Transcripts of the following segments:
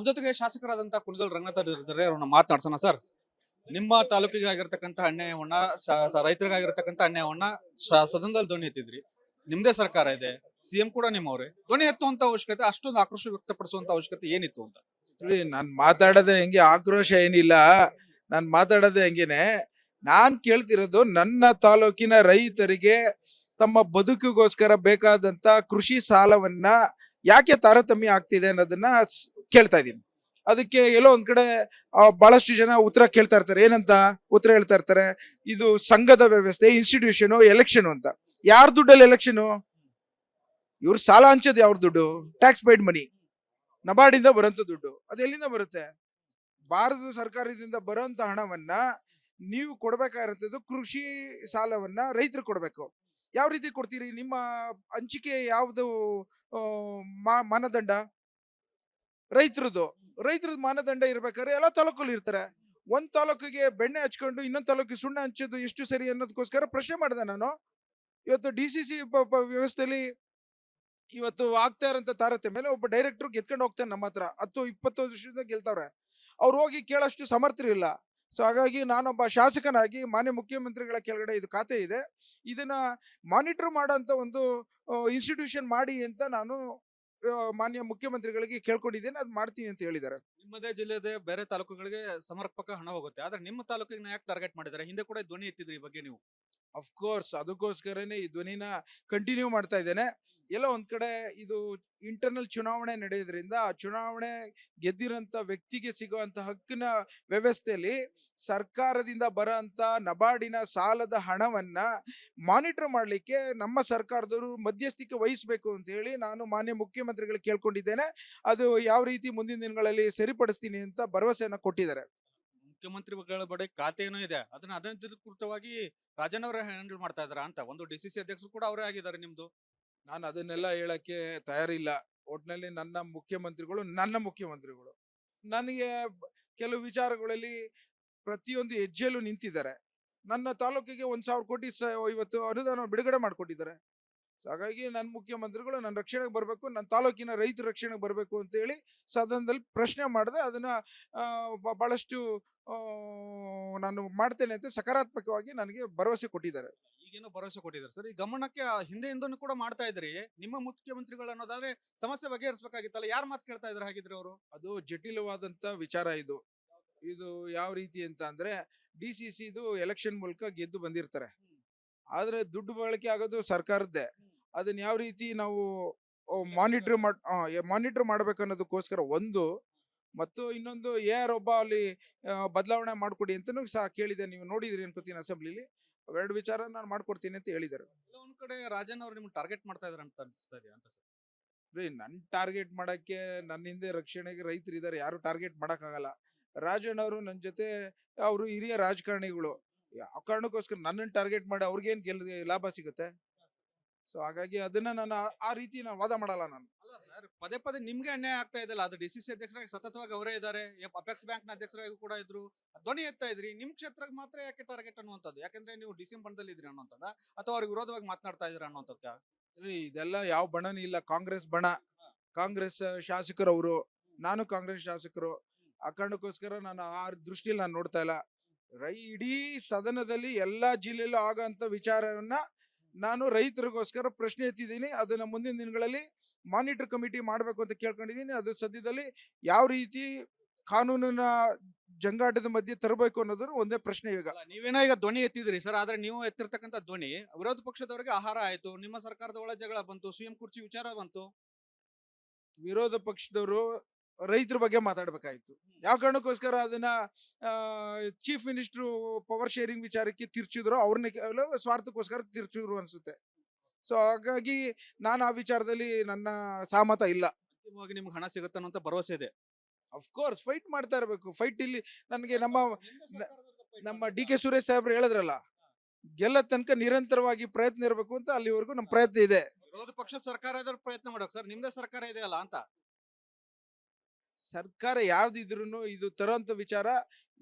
ನಮ್ಮ ಜೊತೆಗೆ ಶಾಸಕರಾದಂತಹ ಕುಣಿಗಲ್ ರಂಗನಾಥ್ ಅವ್ರು ಇದ್ದಾರೆ. ಅವ್ರನ್ನ ಮಾತನಾಡ್ಸೋಣ. ಸರ್, ನಿಮ್ಮ ತಾಲೂಕಿಗೆ ಆಗಿರ್ತಕ್ಕಂಥ ಅನ್ಯಾಯವನ್ನ ರೈತರಿಗಾಗಿರ್ತಕ್ಕಂಥ ಅನ್ಯಾಯವನ್ನ ಸದನದಲ್ಲಿ ಧ್ವನಿ ಎತ್ತಿದ್ರಿ. ನಿಮ್ದೇ ಸರ್ಕಾರ ಇದೆ, ಸಿಎಂ ಕೂಡ ನಿಮ್ಮವ್ರೆ. ಧ್ವನಿ ಎತ್ತುವಂತ ಅವಶ್ಯಕತೆ, ಅಷ್ಟೊಂದು ಆಕ್ರೋಶ ವ್ಯಕ್ತಪಡಿಸುವಂತ ಅವಶ್ಯಕತೆ ಏನಿತ್ತು ಅಂತ? ನಾನ್ ಮಾತಾಡೋದೇ ಹೆಂಗೆ, ಆಕ್ರೋಶ ಏನಿಲ್ಲ. ನಾನ್ ಮಾತಾಡೋದೇ ಹೆಂಗೇನೆ. ನಾನ್ ಕೇಳ್ತಿರೋದು ನನ್ನ ತಾಲೂಕಿನ ರೈತರಿಗೆ ತಮ್ಮ ಬದುಕಿಗೋಸ್ಕರ ಬೇಕಾದಂತ ಕೃಷಿ ಸಾಲವನ್ನ ಯಾಕೆ ತಾರತಮ್ಯ ಆಗ್ತಿದೆ ಅನ್ನೋದನ್ನ ಕೇಳ್ತಾ ಇದ್ದೀನಿ. ಅದಕ್ಕೆ ಎಲ್ಲೋ ಒಂದ್ ಕಡೆ ಬಹಳಷ್ಟು ಜನ ಉತ್ತರ ಕೇಳ್ತಾ ಇರ್ತಾರೆ. ಏನಂತ ಉತ್ತರ ಹೇಳ್ತಾ ಇರ್ತಾರೆ? ಇದು ಸಂಘದ ವ್ಯವಸ್ಥೆ, ಇನ್ಸ್ಟಿಟ್ಯೂಷನ್, ಎಲೆಕ್ಷನ್ ಅಂತ. ಯಾರ ದುಡ್ಡಲ್ಲಿ ಎಲೆಕ್ಷನ್? ಇವ್ರು ಸಾಲ ಹಂಚೋದು ಯಾವ್ರ ದುಡ್ಡು? ಟ್ಯಾಕ್ಸ್ ಪೇಯ್ಡ್ ಮನಿ, ನಬಾರ್ಡಿಂದ ಬರೋಂಥ ದುಡ್ಡು. ಅದು ಎಲ್ಲಿಂದ ಬರುತ್ತೆ? ಭಾರತ ಸರ್ಕಾರದಿಂದ ಬರೋಂಥ ಹಣವನ್ನ ನೀವು ಕೊಡ್ಬೇಕಾಗಿರೋದು ಕೃಷಿ ಸಾಲವನ್ನ ರೈತರು ಕೊಡ್ಬೇಕು. ಯಾವ ರೀತಿ ಕೊಡ್ತೀರಿ? ನಿಮ್ಮ ಹಂಚಿಕೆ ಯಾವ್ದು ಮಾನದಂಡ? ರೈತರದ್ದು ಮಾನದಂಡ ಇರ್ಬೇಕಾದ್ರೆ ಎಲ್ಲ ತಾಲೂಕಲ್ಲಿ ಇರ್ತಾರೆ. ಒಂದ್ ತಾಲೂಕಿಗೆ ಬೆಣ್ಣೆ ಹಚ್ಕೊಂಡು ಇನ್ನೊಂದ್ ತಾಲೂಕಿಗೆ ಸುಣ್ಣ ಹಂಚೋದು ಎಷ್ಟು ಸರಿ ಅನ್ನೋದಕ್ಕೋಸ್ಕರ ಪ್ರಶ್ನೆ ಮಾಡಿದೆ ನಾನು. ಇವತ್ತು DCC ವ್ಯವಸ್ಥೆಯಲ್ಲಿ ಇವತ್ತು ಆಗ್ತಾ ಇರೋಂಥ ತಾರತಮ್ಯ ಮೇಲೆ ಒಬ್ಬ ಡೈರೆಕ್ಟರ್ ಗೆದ್ಕೊಂಡು ಹೋಗ್ತಾನೆ. ನಮ್ಮ ಹತ್ರ 10-20 ವರ್ಷದಿಂದ ಗೆಲ್ತವ್ರೆ. ಅವ್ರು ಹೋಗಿ ಕೇಳೋಷ್ಟು ಸಮರ್ಥರು ಇಲ್ಲ. ಸೊ ಹಾಗಾಗಿ ನಾನೊಬ್ಬ ಶಾಸಕನಾಗಿ ಮಾನ್ಯ ಮುಖ್ಯಮಂತ್ರಿಗಳ ಕೆಳಗಡೆ ಇದು ಖಾತೆ ಇದೆ, ಇದನ್ನ ಮಾನಿಟರ್ ಮಾಡೋಂಥ ಒಂದು ಇನ್ಸ್ಟಿಟ್ಯೂಷನ್ ಮಾಡಿ ಅಂತ ನಾನು ಮಾನ್ಯ ಮುಖ್ಯಮಂತ್ರಿಗಳಿಗೆ ಕೇಳ್ಕೊಂಡಿದ್ದೇನೆ. ಅದು ಮಾಡ್ತೀನಿ ಅಂತ ಹೇಳಿದ್ದಾರೆ. ನಿಮ್ಮದೇ ಜಿಲ್ಲೆದೇ ಬೇರೆ ತಾಲೂಕುಗಳಿಗೆ ಸಮರ್ಪಕ ಹಣ ಹೋಗುತ್ತೆ, ಆದ್ರೆ ನಿಮ್ಮ ತಾಲೂಕಿಗೆ ಯಾಕೆ ಟಾರ್ಗೆಟ್ ಮಾಡಿದ್ದಾರೆ? ಹಿಂದೆ ಕೂಡ ಧ್ವನಿ ಎತ್ತಿದ್ರಿ ಈ ಬಗ್ಗೆ ನೀವು. ಅಫ್ಕೋರ್ಸ್ ಅದಕ್ಕೋಸ್ಕರನೇ ಈ ಧ್ವನಿನ ಕಂಟಿನ್ಯೂ ಮಾಡ್ತಾ ಇದ್ದೇನೆ. ಎಲ್ಲೋ ಒಂದ್ ಕಡೆ ಇದು ಇಂಟರ್ನಲ್ ಚುನಾವಣೆ ನಡೆಯೋದ್ರಿಂದ ಆ ಚುನಾವಣೆ ಗೆದ್ದಿರೋಂಥ ವ್ಯಕ್ತಿಗೆ ಸಿಗುವಂತ ಹಕ್ಕಿನ ವ್ಯವಸ್ಥೆಯಲ್ಲಿ ಸರ್ಕಾರದಿಂದ ಬರೋಂಥ ನಬಾರ್ಡಿನ ಸಾಲದ ಹಣವನ್ನ ಮಾನಿಟರ್ ಮಾಡ್ಲಿಕ್ಕೆ ನಮ್ಮ ಸರ್ಕಾರದವರು ಮಧ್ಯಸ್ಥಿಕೆ ವಹಿಸಬೇಕು ಅಂತ ಹೇಳಿ ನಾನು ಮಾನ್ಯ ಮುಖ್ಯಮಂತ್ರಿಗಳಿಗೆ ಕೇಳ್ಕೊಂಡಿದ್ದೇನೆ. ಅದು ಯಾವ ರೀತಿ ಮುಂದಿನ ದಿನಗಳಲ್ಲಿ ಸರಿಪಡಿಸ್ತೀನಿ ಅಂತ ಭರವಸೆಯನ್ನ ಕೊಟ್ಟಿದ್ದಾರೆ. ಮುಖ್ಯಮಂತ್ರಿಗಳ ಬಳಿ ಖಾತೆನೂ ಇದೆ, ಅದನ್ನ ಅನಧಿಕೃತವಾಗಿ ರಾಜನ್ ಅವರೇ ಹ್ಯಾಂಡಲ್ ಮಾಡ್ತಾ ಇದಾರ ಅಂತ. ಒಂದು DCC ಅಧ್ಯಕ್ಷರು ಕೂಡ ಅವರೇ ಆಗಿದ್ದಾರೆ ನಿಮ್ದು. ನಾನು ಅದನ್ನೆಲ್ಲ ಹೇಳಕ್ಕೆ ತಯಾರಿಲ್ಲ. ಒಟ್ನಲ್ಲಿ ನನ್ನ ಮುಖ್ಯಮಂತ್ರಿಗಳು ನನಗೆ ಕೆಲವು ವಿಚಾರಗಳಲ್ಲಿ ಪ್ರತಿಯೊಂದು ಹೆಜ್ಜೆಯಲ್ಲೂ ನಿಂತಿದ್ದಾರೆ. ನನ್ನ ತಾಲೂಕಿಗೆ 1,000 ಕೋಟಿ ಇವತ್ತು ಅನುದಾನ ಬಿಡುಗಡೆ ಮಾಡಿಕೊಟ್ಟಿದ್ದಾರೆ. ಹಾಗಾಗಿ ನನ್ನ ಮುಖ್ಯಮಂತ್ರಿಗಳು ನನ್ನ ರಕ್ಷಣೆಗೆ ಬರಬೇಕು, ನನ್ನ ತಾಲೂಕಿನ ರೈತರ ರಕ್ಷಣೆಗೆ ಬರಬೇಕು ಅಂತ ಹೇಳಿ ಸದನದಲ್ಲಿ ಪ್ರಶ್ನೆ ಮಾಡಿದೆ. ಅದನ್ನ ಬಹಳಷ್ಟು ನಾನು ಮಾಡ್ತೇನೆ ಅಂತ ಸಕಾರಾತ್ಮಕವಾಗಿ ನನಗೆ ಭರವಸೆ ಕೊಟ್ಟಿದ್ದಾರೆ. ಈಗೇನೋ ಭರವಸೆ ಕೊಟ್ಟಿದ್ದಾರೆ ಸರ್. ಈ ಗಮನಕ್ಕೆ ಹಿಂದೆಯಿಂದನೂ ಕೂಡ ಮಾಡ್ತಾ ಇದ್ರಿ. ನಿಮ್ಮ ಮುಖ್ಯಮಂತ್ರಿಗಳು ಅನ್ನೋದಾದ್ರೆ ಸಮಸ್ಯೆ ಬಗೆಹರಿಸಬೇಕಾಗಿತ್ತಲ್ಲ, ಯಾರು ಮಾತು ಕೇಳ್ತಾ ಇದ್ರೆ ಹಾಗಿದ್ರೆ ಅವರು? ಅದು ಜಟಿಲವಾದಂತ ವಿಚಾರ. ಇದು ಯಾವ ರೀತಿ ಅಂತ ಅಂದ್ರೆ, DCC ಎಲೆಕ್ಷನ್ ಮೂಲಕ ಗೆದ್ದು ಬಂದಿರ್ತಾರೆ. ಆದ್ರೆ ದುಡ್ಡು ಬಳಕೆ ಆಗೋದು ಸರ್ಕಾರದ್ದೇ. ಅದನ್ನ ಯಾವ ರೀತಿ ನಾವು ಮಾನಿಟರ್ ಮಾಡ್ಬೇಕು ಅನ್ನೋದಕ್ಕೋಸ್ಕರ ಒಂದು, ಮತ್ತು ಇನ್ನೊಂದು ಒಬ್ಬ ಅಲ್ಲಿ ಬದಲಾವಣೆ ಮಾಡ್ಕೊಡಿ ಅಂತನೂ ಸಹ ಕೇಳಿದೆ. ನೀವು ನೋಡಿದ್ರಿ ಅನ್ಕೋತೀನಿ ಅಸೆಂಬ್ಲಿಲಿ. ಎರಡು ವಿಚಾರ ನಾನು ಮಾಡ್ಕೊಡ್ತೀನಿ ಅಂತ ಹೇಳಿದ್ದಾರೆ. ಒಂದ್ ಕಡೆ ರಾಜನ್ ಅವ್ರು ನಿಮ್ಗೆ ಟಾರ್ಗೆಟ್ ಮಾಡ್ತಾ ಇದಾರೆ ಅಂತ ಅನಿಸ್ತಾ ಇದೆಯಾ ಅಂತ ಸರ್? ನನ್ ಟಾರ್ಗೆಟ್ ಮಾಡಕ್ಕೆ, ನನ್ನ ಹಿಂದೆ ರಕ್ಷಣೆಗೆ ರೈತರು ಇದ್ದಾರೆ, ಯಾರು ಟಾರ್ಗೆಟ್ ಮಾಡಕ್ಕಾಗಲ್ಲ. ರಾಜಣ್ಣ ಅವರು ನನ್ನ ಜೊತೆ, ಅವರು ಹಿರಿಯ ರಾಜಕಾರಣಿಗಳು. ಯಾವ ಕಾರಣಕ್ಕೋಸ್ಕರ ನನ್ನನ್ನು ಟಾರ್ಗೆಟ್ ಮಾಡಿ ಅವ್ರಿಗೇನ್ ಲಾಭ ಸಿಗುತ್ತೆ? ಸೊ ಹಾಗಾಗಿ ಅದನ್ನ ನಾನು ಆ ರೀತಿ ನಾನು ವಾದ ಮಾಡಲ್ಲ. ನಾನು ಅಲ್ಲ ಸರ್, ಪದೇ ಪದೇ ನಿಮ್ಗೆ ಅನ್ಯಾಯ ಆಗ್ತಾ ಇದೆಲ್ಲ. ಅದು DCC ಅಧ್ಯಕ್ಷರಾಗಿ ಸತತವಾಗಿ ಅವರೇ ಇದ್ದಾರೆ, ಅಪೆಕ್ಸ್ ಬ್ಯಾಂಕ್ ನ ಅಧ್ಯಕ್ಷರಾಗಿ ಕೂಡ ಇದ್ರು, ಧ್ವನಿ ಎತ್ತಾ ಇದ್ರಿ. ನಿಮ್ ಕ್ಷೇತ್ರಕ್ಕೆ ಮಾತ್ರ ಯಾಕೆ ಟಾರ್ಗೆಟ್ ಅನ್ನುವಂಥದ್ದು? ಯಾಕಂದ್ರೆ ನೀವು DCM ಬಣದಲ್ಲಿ ಇದ್ರಿ ಅನ್ನೋಂಥದ್ದು, ಅಥವಾ ಅವ್ರಿಗೆ ವಿರೋಧವಾಗಿ ಮಾತನಾಡ್ತಾ ಇದ್ರಿ ಅನ್ನೋಂಥದ್ದು? ಇದೆಲ್ಲ ಯಾವ ಬಣನೂ ಇಲ್ಲ. ಕಾಂಗ್ರೆಸ್ ಬಣ, ಕಾಂಗ್ರೆಸ್ ಶಾಸಕರವರು, ನಾನು ಕಾಂಗ್ರೆಸ್ ಶಾಸಕರು. ಆ ಕಾರಣಕ್ಕೋಸ್ಕರ ನಾನು ಆ ದೃಷ್ಟಿಯಲ್ಲಿ ನಾನು ನೋಡ್ತಾ ಇಲ್ಲ. ಇಡೀ ಸದನದಲ್ಲಿ ಎಲ್ಲಾ ಜಿಲ್ಲೆಯಲ್ಲೂ ಆಗಂತ ವಿಚಾರವನ್ನ ನಾನು ರೈತರಿಗೋಸ್ಕರ ಪ್ರಶ್ನೆ ಎತ್ತಿದ್ದೀನಿ. ಅದನ್ನ ಮುಂದಿನ ದಿನಗಳಲ್ಲಿ ಮಾನಿಟರ್ ಕಮಿಟಿ ಮಾಡಬೇಕು ಅಂತ ಕೇಳ್ಕೊಂಡಿದ್ದೀನಿ. ಅದು ಸದ್ಯದಲ್ಲಿ ಯಾವ ರೀತಿ ಕಾನೂನಿನ ಜಂಗಾಟದ ಮಧ್ಯೆ ತರಬೇಕು ಅನ್ನೋದ್ರ ಒಂದೇ ಪ್ರಶ್ನೆ. ಈಗ ನೀವೇನೋ ಈಗ ಧ್ವನಿ ಎತ್ತಿದ್ರಿ ಸರ್, ಆದ್ರೆ ನೀವು ಎತ್ತಿರ್ತಕ್ಕಂಥ ಧ್ವನಿ ವಿರೋಧ ಪಕ್ಷದವರಿಗೆ ಆಹಾರ ಆಯ್ತು. ನಿಮ್ಮ ಸರ್ಕಾರದ ಒಳ ಜಗಳ ಬಂತು, CM ಕುರ್ಚಿ ವಿಚಾರ ಬಂತು. ವಿರೋಧ ಪಕ್ಷದವರು ರೈತರ ಬಗ್ಗೆ ಮಾತಾಡ್ಬೇಕಾಯ್ತು. ಯಾವ ಕಾರಣಕ್ಕೋಸ್ಕರ ಅದನ್ನ ಚೀಫ್ ಮಿನಿಸ್ಟರ್ ಪವರ್ ಶೇರಿಂಗ್ ವಿಚಾರಕ್ಕೆ ತಿರ್ಚಿದ್ರು, ಅವ್ರನ್ನ ಸ್ವಾರ್ಥಕ್ಕೋಸ್ಕರ ತಿರ್ಚಿದ್ರು ಅನ್ಸುತ್ತೆ. ಸೊ ಹಾಗಾಗಿ ನಾನು ಆ ವಿಚಾರದಲ್ಲಿ ನನ್ನ ಸಹಮತ ಇಲ್ಲ. ಅಂತಿಮವಾಗಿ ನಿಮ್ಗೆ ಹಣ ಸಿಗುತ್ತೆ ಅನ್ನೋ ಭರವಸೆ ಇದೆ? ಅಫ್ಕೋರ್ಸ್ ಫೈಟ್ ಮಾಡ್ತಾ ಇರಬೇಕು. ಫೈಟ್ ಇಲ್ಲಿ ನನಗೆ ನಮ್ಮ DK ಸುರೇಶ್ ಸಾಹೇಬ್ರು ಹೇಳಿದ್ರಲ್ಲ, ಗೆಲ್ಲ ತನಕ ನಿರಂತರವಾಗಿ ಪ್ರಯತ್ನ ಇರಬೇಕು ಅಂತ. ಅಲ್ಲಿವರೆಗೂ ನಮ್ಮ ಪ್ರಯತ್ನ ಇದೆ. ವಿರೋಧ ಪಕ್ಷ ಸರ್ಕಾರ ಪ್ರಯತ್ನ ಮಾಡೋಕ್ ಸರ್, ನಿಮ್ದೇ ಸರ್ಕಾರ ಇದೆಯಲ್ಲ ಅಂತ. ಸರ್ಕಾರ ಯಾವ್ದಿದ್ರು ಇದು ತರೋಂಥ ವಿಚಾರ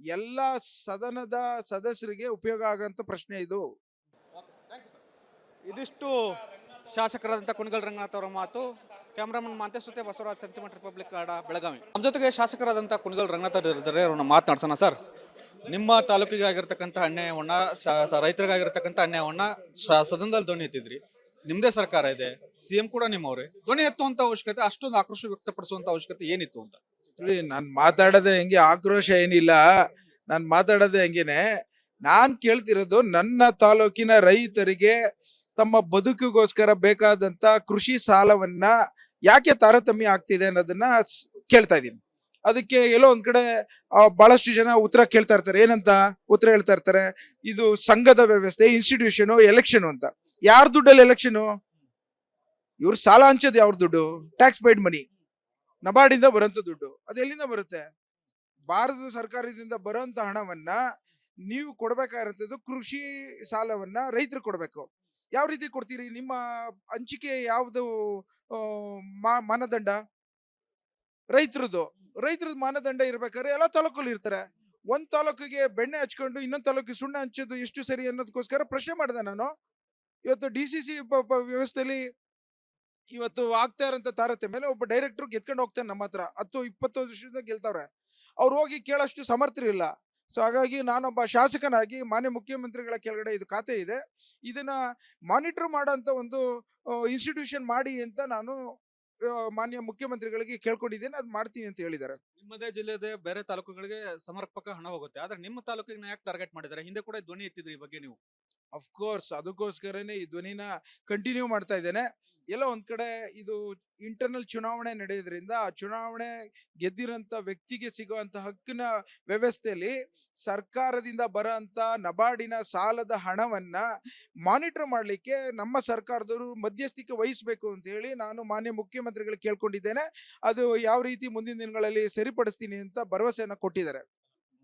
ಎಲ್ಲಾ ಸದನದ ಸದಸ್ಯರಿಗೆ ಉಪಯೋಗ ಆಗಂತ ಪ್ರಶ್ನೆ ಇದು. ಇದಿಷ್ಟು ಶಾಸಕರಾದಂಥ ಕುಣಿಗಲ್ ರಂಗನಾಥ್ ಅವರ ಮಾತು. ಕ್ಯಾಮ್ರಾಮನ್ ಮಾಂತೇಶ್ ಜೊತೆ ಬಸವರಾಜ್ ಸೆಂಟಿಮೆಂಟ್ ರಿಪಬ್ಲಿಕ್ ಕನ್ನಡ ಬೆಳಗಾವಿ. ನಮ್ಮ ಜೊತೆಗೆ ಶಾಸಕರಾದಂಥ ಕುಣಿಗಲ್ ರಂಗನಾಥ್ ಇದ್ದಾರೆ, ಅವ್ರನ್ನ ಮಾತನಾಡ್ಸೋಣ. ಸರ್, ನಿಮ್ಮ ತಾಲೂಕಿಗೆ ಆಗಿರ್ತಕ್ಕಂಥ ಅನ್ಯಾಯವನ್ನ ರೈತರಿಗಾಗಿರ್ತಕ್ಕಂಥ ಅನ್ಯಾಯವನ್ನ ಸದನದಲ್ಲಿ ಧ್ವನಿ ಎತ್ತಿದ್ರಿ. ನಿಮ್ದೇ ಸರ್ಕಾರ ಇದೆ, ಸಿಎಂ ಕೂಡ ನಿಮ್ಮವ್ರೆ. ಧ್ವನಿ ಎತ್ತುವಂತ ಅವಶ್ಯಕತೆ, ಅಷ್ಟೊಂದು ಆಕ್ರೋಶ ವ್ಯಕ್ತಪಡಿಸುವಂತ ಅವಶ್ಯಕತೆ ಏನಿತ್ತು ಅಂತ? ನಾನು ಮಾತಾಡೋದೇ ಹೆಂಗೆ, ಆಕ್ರೋಶ ಏನಿಲ್ಲ. ನಾನು ಮಾತಾಡೋದೇ ಹೆಂಗೇನೆ. ನಾನ್ ಕೇಳ್ತಿರೋದು ನನ್ನ ತಾಲೂಕಿನ ರೈತರಿಗೆ ತಮ್ಮ ಬದುಕಿಗೋಸ್ಕರ ಬೇಕಾದಂತ ಕೃಷಿ ಸಾಲವನ್ನ ಯಾಕೆ ತಾರತಮ್ಯ ಆಗ್ತಿದೆ ಅನ್ನೋದನ್ನ ಕೇಳ್ತಾ ಇದ್ದೀನಿ. ಅದಕ್ಕೆ ಎಲ್ಲೋ ಒಂದ್ ಕಡೆ ಬಹಳಷ್ಟು ಜನ ಉತ್ತರ ಕೇಳ್ತಾ ಇರ್ತಾರೆ. ಏನಂತ ಉತ್ತರ ಹೇಳ್ತಾ ಇರ್ತಾರೆ? ಇದು ಸಂಘದ ವ್ಯವಸ್ಥೆ, ಇನ್ಸ್ಟಿಟ್ಯೂಷನ್, ಎಲೆಕ್ಷನ್ ಅಂತ. ಯಾರ ದುಡ್ಡಲ್ಲಿ ಎಲೆಕ್ಷನ್? ಇವ್ರು ಸಾಲ ಹಂಚೋದು ಯಾವ್ರ ದುಡ್ಡು? ಟ್ಯಾಕ್ಸ್ ಪೇಯ್ಡ್ ಮನಿ, ನಬಾರ್ಡಿಂದ ಬರೋಂಥ ದುಡ್ಡು. ಅದು ಎಲ್ಲಿಂದ ಬರುತ್ತೆ? ಭಾರತ ಸರ್ಕಾರದಿಂದ ಬರೋಂಥ ಹಣವನ್ನ ನೀವು ಕೊಡ್ಬೇಕಾಗಿರೋದು ಕೃಷಿ ಸಾಲವನ್ನ ರೈತರು ಕೊಡ್ಬೇಕು. ಯಾವ ರೀತಿ ಕೊಡ್ತೀರಿ? ನಿಮ್ಮ ಹಂಚಿಕೆ ಯಾವ್ದು ಮಾನದಂಡ? ರೈತರದ್ದು ಮಾನದಂಡ ಇರ್ಬೇಕಾದ್ರೆ ಎಲ್ಲ ತಾಲೂಕಲ್ಲಿ ಇರ್ತಾರೆ. ಒಂದ್ ತಾಲೂಕಿಗೆ ಬೆಣ್ಣೆ ಹಚ್ಕೊಂಡು ಇನ್ನೊಂದ್ ತಾಲೂಕಿಗೆ ಸುಣ್ಣ ಹಂಚೋದು ಎಷ್ಟು ಸರಿ ಅನ್ನೋದಕ್ಕೋಸ್ಕರ ಪ್ರಶ್ನೆ ಮಾಡಿದೆ ನಾನು. ಇವತ್ತು DCC ವ್ಯವಸ್ಥೆಯಲ್ಲಿ ಇವತ್ತು ಆಗ್ತಾ ಇರೋಂಥ ತಾರತಮ್ಯ ಮೇಲೆ ಒಬ್ಬ ಡೈರೆಕ್ಟರ್ ಗೆದ್ಕೊಂಡು ಹೋಗ್ತಾನೆ. ನಮ್ಮ ಹತ್ರ 10-20 ವರ್ಷದಿಂದ ಗೆಲ್ತವ್ರೆ. ಅವ್ರು ಹೋಗಿ ಕೇಳೋಷ್ಟು ಸಮರ್ಥರು ಇಲ್ಲ. ಸೊ ಹಾಗಾಗಿ ನಾನೊಬ್ಬ ಶಾಸಕನಾಗಿ ಮಾನ್ಯ ಮುಖ್ಯಮಂತ್ರಿಗಳ ಕೆಳಗಡೆ ಇದು ಖಾತೆ ಇದೆ, ಇದನ್ನ ಮಾನಿಟರ್ ಮಾಡೋಂಥ ಒಂದು ಇನ್ಸ್ಟಿಟ್ಯೂಷನ್ ಮಾಡಿ ಅಂತ ನಾನು ಮಾನ್ಯ ಮುಖ್ಯಮಂತ್ರಿಗಳಿಗೆ ಕೇಳ್ಕೊಂಡಿದ್ದೇನೆ. ಅದು ಮಾಡ್ತೀನಿ ಅಂತ ಹೇಳಿದ್ದಾರೆ. ನಿಮ್ಮದೇ ಜಿಲ್ಲೆದೇ ಬೇರೆ ತಾಲೂಕುಗಳಿಗೆ ಸಮರ್ಪಕ ಹಣ ಹೋಗುತ್ತೆ, ಆದ್ರೆ ನಿಮ್ಮ ತಾಲೂಕಿಗೆ ಯಾಕೆ ಟಾರ್ಗೆಟ್ ಮಾಡಿದ್ದಾರೆ? ಹಿಂದೆ ಕೂಡ ಧ್ವನಿ ಎತ್ತಿದ್ರಿ ಈ ಬಗ್ಗೆ ನೀವು. ಅಫ್ಕೋರ್ಸ್ ಅದಕ್ಕೋಸ್ಕರನೇ ಈ ಧ್ವನಿನ ಕಂಟಿನ್ಯೂ ಮಾಡ್ತಾ ಇದ್ದೇನೆ. ಎಲ್ಲೋ ಒಂದ್ ಕಡೆ ಇದು ಇಂಟರ್ನಲ್ ಚುನಾವಣೆ ನಡೆಯೋದ್ರಿಂದ ಆ ಚುನಾವಣೆ ಗೆದ್ದಿರೋಂಥ ವ್ಯಕ್ತಿಗೆ ಸಿಗುವಂತ ಹಕ್ಕಿನ ವ್ಯವಸ್ಥೆಯಲ್ಲಿ ಸರ್ಕಾರದಿಂದ ಬರೋಂಥ ನಬಾರ್ಡಿನ ಸಾಲದ ಹಣವನ್ನ ಮಾನಿಟರ್ ಮಾಡ್ಲಿಕ್ಕೆ ನಮ್ಮ ಸರ್ಕಾರದವರು ಮಧ್ಯಸ್ಥಿಕೆ ವಹಿಸಬೇಕು ಅಂತ ಹೇಳಿ ನಾನು ಮಾನ್ಯ ಮುಖ್ಯಮಂತ್ರಿಗಳಿಗೆ ಕೇಳ್ಕೊಂಡಿದ್ದೇನೆ. ಅದು ಯಾವ ರೀತಿ ಮುಂದಿನ ದಿನಗಳಲ್ಲಿ ಸರಿಪಡಿಸ್ತೀನಿ ಅಂತ ಭರವಸೆಯನ್ನ ಕೊಟ್ಟಿದ್ದಾರೆ.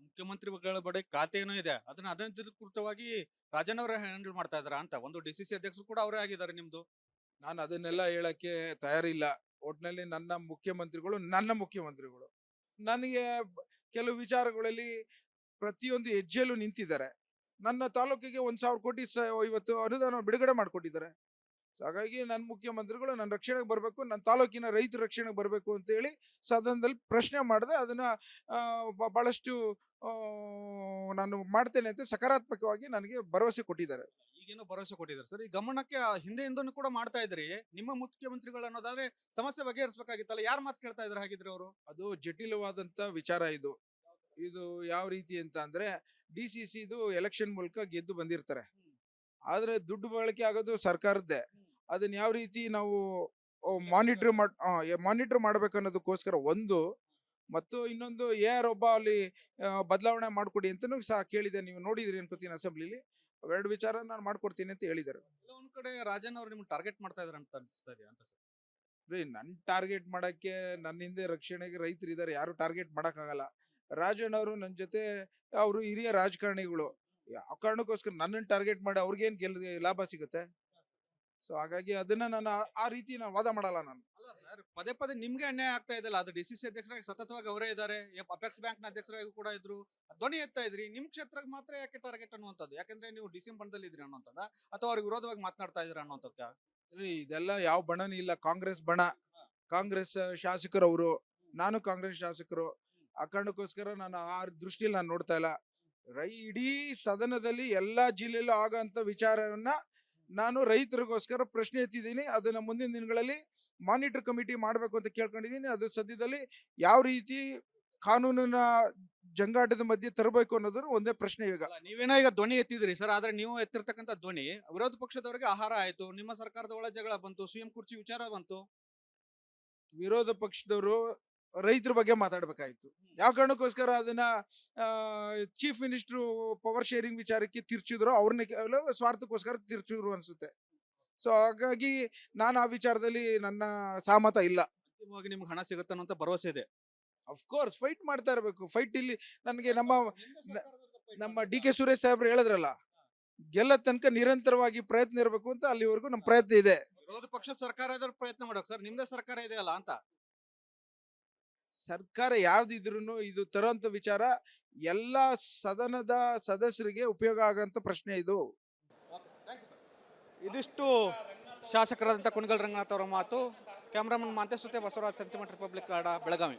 ಮುಖ್ಯಮಂತ್ರಿಗಳ ಬಳಿ ಖಾತೆನೂ ಇದೆ, ಅದನ್ನ ಅಧಿಕೃತವಾಗಿ ರಾಜನ್ ಅವರೇ ಹ್ಯಾಂಡಲ್ ಮಾಡ್ತಾ ಇದಾರ ಅಂತ. ಒಂದು DCC ಅಧ್ಯಕ್ಷರು ಕೂಡ ಅವರೇ ಆಗಿದ್ದಾರೆ ನಿಮ್ದು. ನಾನು ಅದನ್ನೆಲ್ಲ ಹೇಳಕ್ಕೆ ತಯಾರಿಲ್ಲ. ಒಟ್ನಲ್ಲಿ ನನ್ನ ಮುಖ್ಯಮಂತ್ರಿಗಳು ನನಗೆ ಕೆಲವು ವಿಚಾರಗಳಲ್ಲಿ ಪ್ರತಿಯೊಂದು ಹೆಜ್ಜೆಯಲ್ಲೂ ನಿಂತಿದ್ದಾರೆ. ನನ್ನ ತಾಲೂಕಿಗೆ 1,000 ಕೋಟಿ ಇವತ್ತು ಅನುದಾನ ಬಿಡುಗಡೆ ಮಾಡಿಕೊಟ್ಟಿದ್ದಾರೆ. ಹಾಗಾಗಿ ನನ್ನ ಮುಖ್ಯಮಂತ್ರಿಗಳು ನನ್ನ ರಕ್ಷಣೆಗೆ ಬರಬೇಕು, ನನ್ನ ತಾಲೂಕಿನ ರೈತರ ರಕ್ಷಣೆಗೆ ಬರಬೇಕು ಅಂತ ಹೇಳಿ ಸದನದಲ್ಲಿ ಪ್ರಶ್ನೆ ಮಾಡಿದೆ. ಅದನ್ನ ಬಹಳಷ್ಟು ನಾನು ಮಾಡ್ತೇನೆ ಅಂತ ಸಕಾರಾತ್ಮಕವಾಗಿ ನನಗೆ ಭರವಸೆ ಕೊಟ್ಟಿದ್ದಾರೆ. ಈಗೇನೋ ಭರವಸೆ ಕೊಟ್ಟಿದ್ದಾರೆ ಸರ್. ಈ ಗಮನಕ್ಕೆ ಹಿಂದೆಯಿಂದನೂ ಕೂಡ ಮಾಡ್ತಾ ಇದ್ರಿ. ನಿಮ್ಮ ಮುಖ್ಯಮಂತ್ರಿಗಳು ಅನ್ನೋದಾದ್ರೆ ಸಮಸ್ಯೆ ಬಗೆಹರಿಸಬೇಕಾಗಿತ್ತಲ್ಲ, ಯಾರು ಮಾತು ಕೇಳ್ತಾ ಇದ್ದಾರೆ ಹಾಗಿದ್ರೆ ಅವರು? ಅದು ಜಟಿಲವಾದಂತ ವಿಚಾರ. ಇದು ಯಾವ ರೀತಿ ಅಂತ ಅಂದ್ರೆ DCC ಎಲೆಕ್ಷನ್ ಮೂಲಕ ಗೆದ್ದು ಬಂದಿರ್ತಾರೆ. ಆದ್ರೆ ದುಡ್ಡು ಬಳಕೆ ಆಗೋದು ಸರ್ಕಾರದ್ದೇ. ಅದನ್ನ ಯಾವ ರೀತಿ ನಾವು ಮಾನಿಟರ್ ಮಾಡ್ಬೇಕು ಅನ್ನೋದಕ್ಕೋಸ್ಕರ ಒಂದು, ಮತ್ತು ಇನ್ನೊಂದು ಒಬ್ಬ ಅಲ್ಲಿ ಬದಲಾವಣೆ ಮಾಡ್ಕೊಡಿ ಅಂತನೂ ಸಹ ಕೇಳಿದೆ. ನೀವು ನೋಡಿದ್ರಿ ಅನ್ಕೋತೀನಿ ಅಸೆಂಬ್ಲಿಲಿ. ಎರಡು ವಿಚಾರ ನಾನು ಮಾಡ್ಕೊಡ್ತೀನಿ ಅಂತ ಹೇಳಿದ್ದಾರೆ. ಒಂದ್ ಕಡೆ ರಾಜನ್ ಅವ್ರು ನಿಮ್ಗೆ ಟಾರ್ಗೆಟ್ ಮಾಡ್ತಾ ಇದಾರೆ ಅಂತ ಅನಿಸ್ತಾ ಇದೆಯಾ ಅಂತ ಸರ್? ನನ್ ಟಾರ್ಗೆಟ್ ಮಾಡಕ್ಕೆ ನನ್ನ ಹಿಂದೆ ರಕ್ಷಣೆಗೆ ರೈತರು ಇದಾರೆ, ಯಾರು ಟಾರ್ಗೆಟ್ ಮಾಡಕ್ಕಾಗಲ್ಲ. ರಾಜಣ್ಣ ಅವರು ನನ್ನ ಜೊತೆ ಅವರು ಹಿರಿಯ ರಾಜಕಾರಣಿಗಳು. ಯಾವ ಕಾರಣಕ್ಕೋಸ್ಕರ ನನ್ನನ್ನು ಟಾರ್ಗೆಟ್ ಮಾಡಿ ಅವ್ರಿಗೇನ್ ಲಾಭ ಸಿಗುತ್ತೆ? ಸೊ ಹಾಗಾಗಿ ಅದನ್ನ ನಾನು ಆ ರೀತಿ ನಾನು ವಾದ ಮಾಡಲ್ಲ. ನಾನು ಅಲ್ಲ ಸರ್, ಪದೇ ಪದೇ ನಿಮ್ಗೆ ಅನ್ಯಾಯ ಆಗ್ತಾ ಇದೆಲ್ಲ. ಅದು DCC ಅಧ್ಯಕ್ಷರಾಗಿ ಸತತವಾಗಿ ಅವರೇ ಇದ್ದಾರೆ, ಅಪೆಕ್ಸ್ ಬ್ಯಾಂಕ್ ನ ಅಧ್ಯಕ್ಷರಾಗಿ ಕೂಡ ಇದ್ರು, ಧ್ವನಿ ಎತ್ತಾ ಇದ್ರಿ. ನಿಮ್ ಕ್ಷೇತ್ರಕ್ಕೆ ಮಾತ್ರ ಯಾಕೆ ಟಾರ್ಗೆಟ್ ಅನ್ನುವಂಥದ್ದು? ಯಾಕಂದ್ರೆ ನೀವು DCM ಬಣದಲ್ಲಿ ಇದ್ರಿ ಅನ್ನೋಂಥದ್ದು, ಅಥವಾ ಅವ್ರಿಗೆ ವಿರೋಧವಾಗಿ ಮಾತನಾಡ್ತಾ ಇದ್ರಿ ಅನ್ನೋಂಥದ್ದು? ಇದೆಲ್ಲ ಯಾವ ಬಣನೂ ಇಲ್ಲ, ಕಾಂಗ್ರೆಸ್ ಬಣ. ಕಾಂಗ್ರೆಸ್ ಶಾಸಕರವರು, ನಾನು ಕಾಂಗ್ರೆಸ್ ಶಾಸಕರು. ಆ ಕಾರಣಕ್ಕೋಸ್ಕರ ನಾನು ಆ ದೃಷ್ಟಿಯಲ್ಲಿ ನಾನು ನೋಡ್ತಾ ಇಲ್ಲ. ಇಡೀ ಸದನದಲ್ಲಿ ಎಲ್ಲಾ ಜಿಲ್ಲೆಯಲ್ಲೂ ಆಗಂತ ವಿಚಾರವನ್ನ ನಾನು ರೈತರಿಗೋಸ್ಕರ ಪ್ರಶ್ನೆ ಎತ್ತಿದ್ದೀನಿ. ಅದನ್ನ ಮುಂದಿನ ದಿನಗಳಲ್ಲಿ ಮಾನಿಟರ್ ಕಮಿಟಿ ಮಾಡಬೇಕು ಅಂತ ಕೇಳ್ಕೊಂಡಿದ್ದೀನಿ. ಅದು ಸದ್ಯದಲ್ಲಿ ಯಾವ ರೀತಿ ಕಾನೂನಿನ ಜಂಗಾಟದ ಮಧ್ಯೆ ತರಬೇಕು ಅನ್ನೋದ್ರ ಒಂದೇ ಪ್ರಶ್ನೆ. ಈಗ ನೀವೇನೋ ಈಗ ಧ್ವನಿ ಎತ್ತಿದ್ರಿ ಸರ್, ಆದ್ರೆ ನೀವು ಎತ್ತಿರ್ತಕ್ಕಂಥ ಧ್ವನಿ ವಿರೋಧ ಪಕ್ಷದವರಿಗೆ ಆಹಾರ ಆಯ್ತು, ನಿಮ್ಮ ಸರ್ಕಾರದ ಒಳ ಜಗಳ ಬಂತು, CM ಕುರ್ಚಿ ವಿಚಾರ ಬಂತು. ವಿರೋಧ ಪಕ್ಷದವರು ರೈತರ ಬಗ್ಗೆ ಮಾತಾಡ್ಬೇಕಾಯ್ತು. ಯಾವ ಕಾರಣಕ್ಕೋಸ್ಕರ ಅದನ್ನ ಚೀಫ್ ಮಿನಿಸ್ಟರ್ ಪವರ್ ಶೇರಿಂಗ್ ವಿಚಾರಕ್ಕೆ ತಿರ್ಚಿದ್ರು, ಅವ್ರನ್ನ ಸ್ವಾರ್ಥಕ್ಕೋಸ್ಕರ ತಿರ್ಚಿದ್ರು ಅನ್ಸುತ್ತೆ. ಸೊ ಹಾಗಾಗಿ ನಾನು ಆ ವಿಚಾರದಲ್ಲಿ ನನ್ನ ಸಹಮತ ಇಲ್ಲ. ಅಂತಿಮವಾಗಿ ನಿಮ್ಗೆ ಹಣ ಸಿಗುತ್ತೆ ಅನ್ನೋ ಭರವಸೆ ಇದೆ. ಅಫ್ಕೋರ್ಸ್ ಫೈಟ್ ಮಾಡ್ತಾ ಇರಬೇಕು. ಫೈಟ್ ಇಲ್ಲಿ ನನಗೆ ನಮ್ಮ DK ಸುರೇಶ್ ಸಾಹೇಬ್ರು ಹೇಳಿದ್ರಲ್ಲ, ಗೆಲ್ಲ ತನಕ ನಿರಂತರವಾಗಿ ಪ್ರಯತ್ನ ಇರಬೇಕು ಅಂತ. ಅಲ್ಲಿವರೆಗೂ ನಮ್ಮ ಪ್ರಯತ್ನ ಇದೆ. ವಿರೋಧ ಪಕ್ಷ ಸರ್ಕಾರ ಪ್ರಯತ್ನ ಮಾಡೋಕ್ ಸರ್, ನಿಮ್ದೇ ಸರ್ಕಾರ ಇದೆಯಲ್ಲ ಅಂತ. ಸರ್ಕಾರ ಯಾವ್ದಿದ್ರು ಇದು ತರೋಂಥ ವಿಚಾರ ಎಲ್ಲಾ ಸದನದ ಸದಸ್ಯರಿಗೆ ಉಪಯೋಗ ಆಗಂತ ಪ್ರಶ್ನೆ ಇದು. ಇದಿಷ್ಟು ಶಾಸಕರಾದಂಥ ಕುಣಿಗಲ್ ರಂಗನಾಥ್ ಅವರ ಮಾತು. ಕ್ಯಾಮ್ರಾಮನ್ ಮಾಂತೇಶ್ ಜೊತೆ ಬಸವರಾಜ್ ಸೆಂಟಿಮೆಂಟ್ ರಿಪಬ್ಲಿಕ್ ಕನ್ನಡ ಬೆಳಗಾವಿ.